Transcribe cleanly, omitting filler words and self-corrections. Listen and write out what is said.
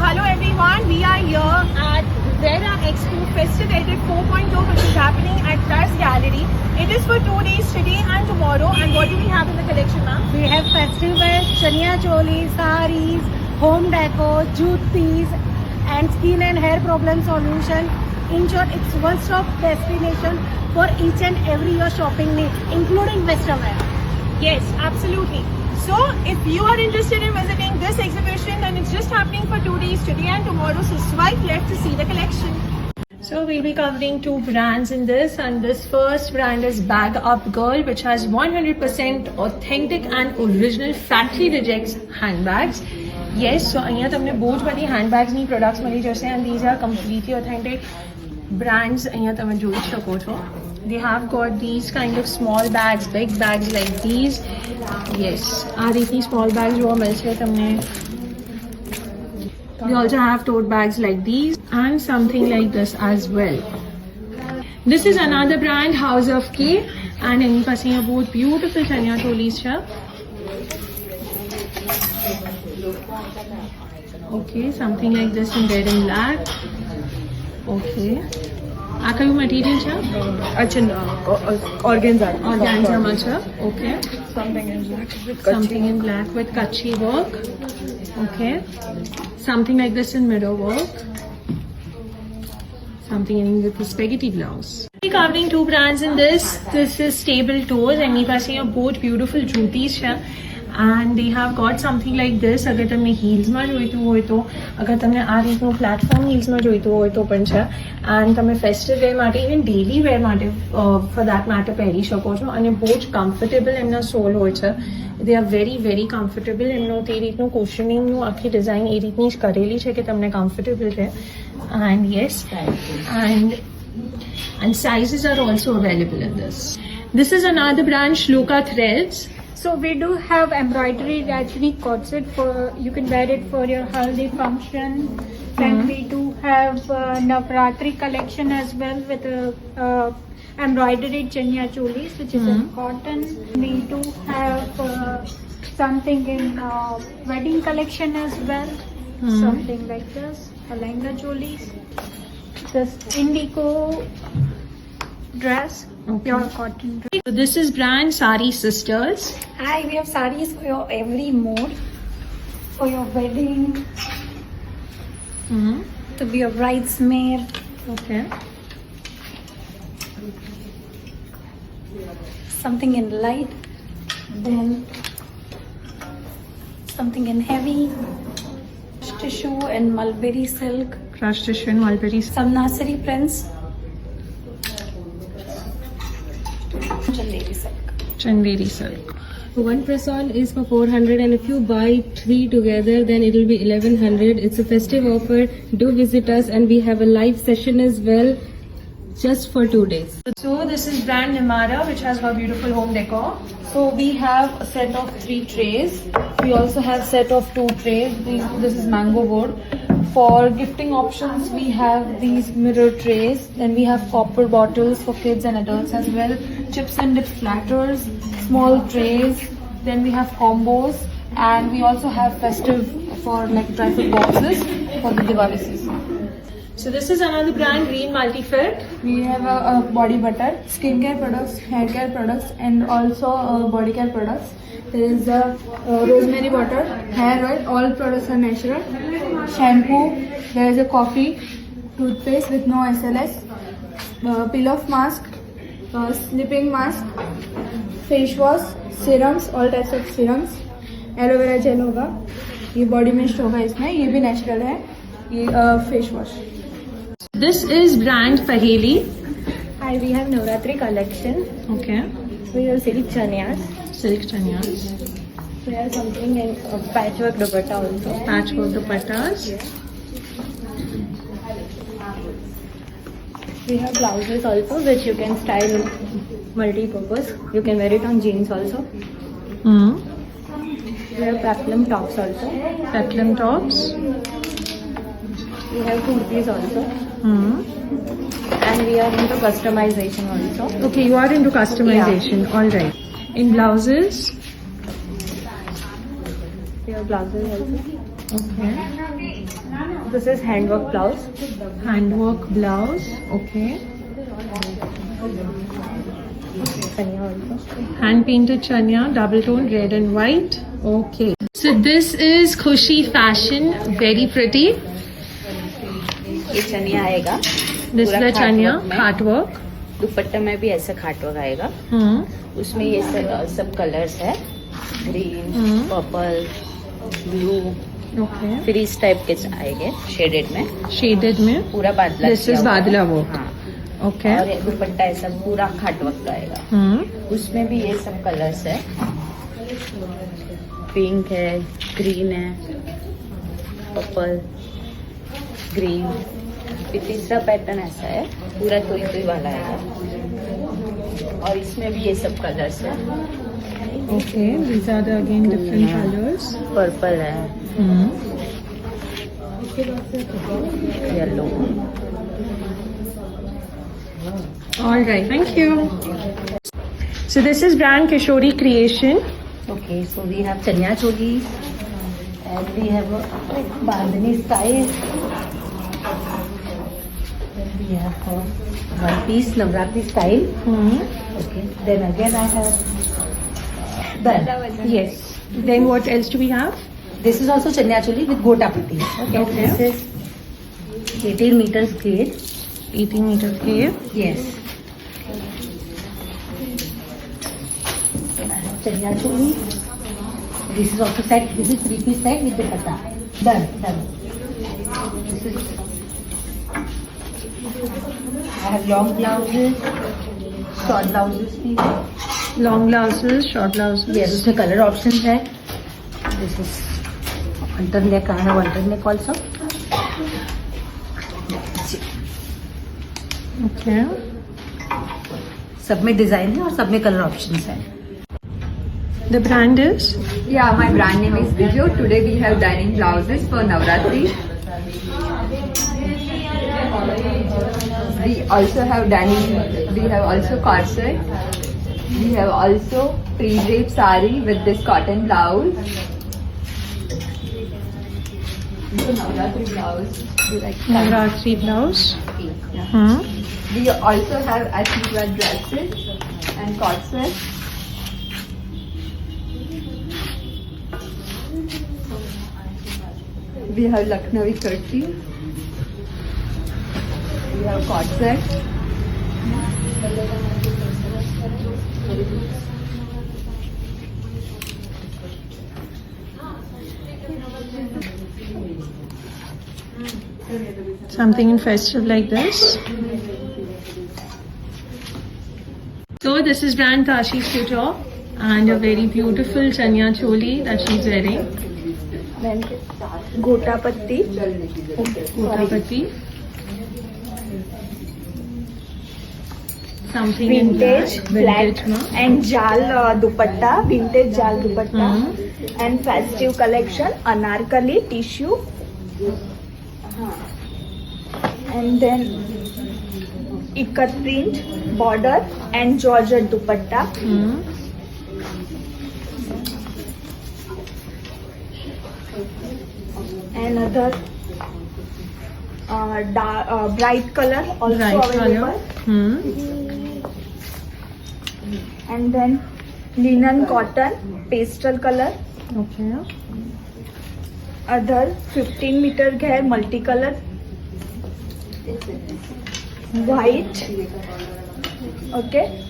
hello everyone. We are here at Zara Expo Festive Edit 4.0, which is happening at Plus Gallery. It is for 2 days, today and tomorrow. And what do we have in the collection, ma'am? We have festive wear, chaniya choli, saris, home decor, jute piece, and skin and hair problem solution. In short, it's one-stop destination for each and every your shopping need, including western wear. Yes, absolutely. So, if you are interested in visiting this exhibition, then it's just happening for 2 days, today and tomorrow. So, swipe left to see the collection. So, we'll be covering two brands in this, and this first brand is Bag Up Girl, which has 100% authentic and original factory rejects handbags. Yes, so અહીંયા તમને બહુ જ બધી handbagsની products મળી જશે, and these are completely authentic brands. અહીંયા તમે જોઈ શકો છો. They have got these kind of small bags, big bags like these. Yes, આ રીતની small bags જોવા મળશે તમને. They also have tote bags like these and something like this as well. This is another brand, House of K, and એની પાસે અહીંયા બહુ beautiful ચણિયા ચોલીસ છે. Okay, something like this in red and black. Okay. આ કયું material છે? ઓર્ગેન્ઝામાં છે. Okay. Something in black with kachi work. Okay. Something like this in mirror work. Something in with the spaghetti blouse. We're covering two brands in this. This is Stable Toes, and we have a both beautiful jutis here. And they have got something like this. अगर તમને હીલ્સમાં જોઈતું હોય તો, અગર તમને આ રીતનું platform હીલ્સમાં જોઈતું હોય તો પણ છે. એન્ડ તમે ફેસ્ટિવ વેર માટે, ઇવન ડેલી વેર માટે ફોર દેટ મેટર પહેરી શકો છો. અને બહુ જ કમ્ફર્ટેબલ એમના સોલ હોય છે. They are very very comfortable. એમનો તે રીતનું કુશનિંગનું આખી ડિઝાઇન એ રીતની જ કરેલી છે કે તમને કમ્ફર્ટેબલ રહે. And yes, and sizes are also available in this. This is another brand, Shloka Threads. So we do have embroidery ethnic corset for you can wear it for your haldi function. Then we do have Navratri collection as well with embroidered chaniya cholis, which is in cotton. We do have something in wedding collection as well. Something like this, lehenga cholis. This indigo dress. Pure cotton. So this is brand Sari Sisters. Hi, we have sarees for your every mood, for your wedding, to be a bridesmaid. Okay. Something in light, then something in heavy, tissue and mulberry silk, Crushed tissue and mulberry. some nursery prints. Chanderi silk. Chanderi silk. One press-on is for 400, and if you buy 3 together, then it will be 1100. It's a festive offer. Do visit us, and we have a live session as well, just for 2 days. So this is brand Nimara, which has got beautiful home decor. So we have a set of 3 trays. We also have set of 2 trays. This is mango board. For gifting options, we have these mirror trays. Then we have copper bottles for kids and adults as well. Chips and dip platters, small trays. Then we have combos, and we also have festive for like dry fruit boxes for the Diwali season. So this is another brand, Green Multifit. We have a body butter, skincare products, hair care products, and also body care products. There is a rosemary butter, hair oil, all products are natural. Shampoo, there is a coffee, toothpaste with no SLS, peel-off mask, sleeping mask, face wash, serums, all types of serums, aloe vera gel होगा, ये body mist होगा इसमें, ये भी natural है, ये face wash. This is brand Paheli. Hi, we have Navratri collection. Okay. We have silk chaniyas. Silk chanias. We have something in patchwork dupatta also. Patchwork dupattas. We have blouses also, which you can style multi-purpose. You can wear it on jeans also. We have peplum tops also. Peplum tops. We have kurtis also. And we are into customization also. Okay, you are into customization. All right. In blouses. We have blouses also. Okay. This is handwork blouse. Handwork blouse. Okay. Hand painted chania, double tone, red and white. Okay. So this is Khushi fashion. Very pretty. ये चनिया आएगा. This is पूरा the chania, खाट खाट work. दुपट्टे में भी ऐसा खाट वर्क आएगा. उसमें ये सब कलर्स है. Green, purple, blue. Okay. फिर इस टाइप के आएंगे शेडेड में. Shaded में. पूरा बादला. This is बादला work. हाँ. Okay. और ये दुपट्टा ऐसा पूरा खाट वर्क का आएगा. उसमें भी ये सब कलर्स है. पिंक है, ग्रीन है, पर्पल, ग्रीन. फिर तीसरा पैटर्न ऐसा है, पूरा तुई तुई वाला है. और इसमें भी ये सब कलर्स है. Okay. These are the again different colors. Purple है, yellow. All right. Thank you. So this is brand Kishori Creation. Okay, so we have chaniya choli and we have bandhani style. Then we have one piece Navratri style. Okay, then again I have done. Yes. Then what else do we have? This is also chaniya choli with gota patti. Okay. This is 18 meters grade. 18 meter scale. Yes. Chaniya choli. This is also set. This is 3-piece set with dupatta. Done. This is. I have long blouses, short blouses भी. Long blouses, short blouses. Yes, उसमें color options है. This is under neck. I have under neck also. Okay. सब में design है और सब में colour options है. The brand is? Yeah, my brand name is Vijo. Today we have dining blouses for Navratri. We also have dining. We have also corset. We have also pre-drape sari with this cotton blouse. This is Navratri blouse. You like that? Navratri blouse. Yeah. We also have Ashirwad dresses and corset. We have Lucknowi kurti. We have corset. Something in festive like this. So this is brand Kashi's Couture and a very beautiful chaniya choli that she's wearing. Then gota patti. Gotapati. Something in Vintage, black. black and jal dupatta, vintage jal dupatta and festive collection, anarkali tissue and then ikat print, border and georgette dupatta. Another bright color also Bright available. color. And then linen cotton pastel color. Okay. Other 15 meter hair multicolor. White. Okay.